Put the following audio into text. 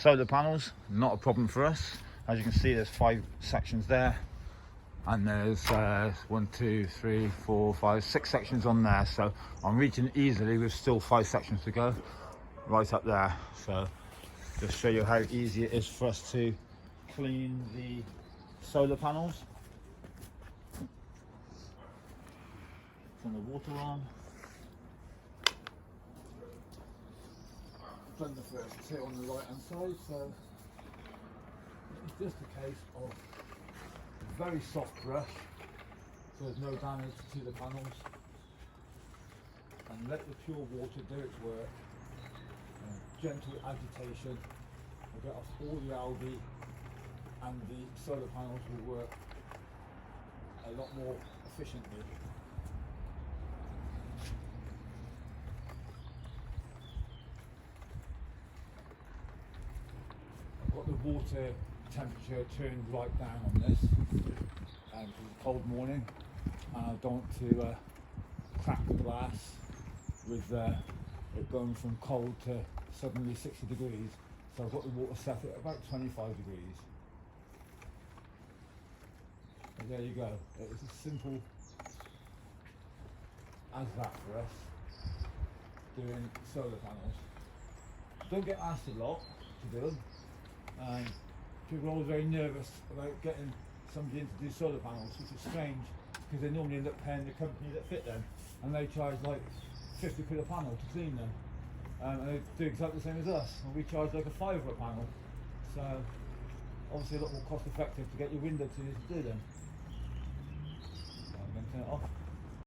solar panels, not a problem for us. As you can see, there's 5 sections there, and there's 1, 2, 3, 4, 5, 6 sections on there, so I'm reaching easily with still 5 sections to go right up there. So just show you how easy it is for us to clean the solar panels. Turn the water on. Done the first 2 on the right hand side, so it's just a case of a very soft brush so there's no damage to the panels, and let the pure water do its work. Gentle agitation will get off all the algae, and the solar panels will work a lot more efficiently. Got the water temperature turned right down on this because it's a cold morning, and I don't want to crack the glass with it going from cold to suddenly 60 degrees. So I've got the water set at about 25 degrees. And there you go. It's as simple as that for us doing solar panels. Don't get asked a lot to do them. People are always very nervous about getting somebody in to do solar panels, which is strange because they normally end up paying the company that fit them, and they charge like 50 quid a panel to clean them, and they do exactly the same as us, and we charge like a £5 a panel. So obviously a lot more cost effective to get your window cleaners to do them. So I'm going to turn it off.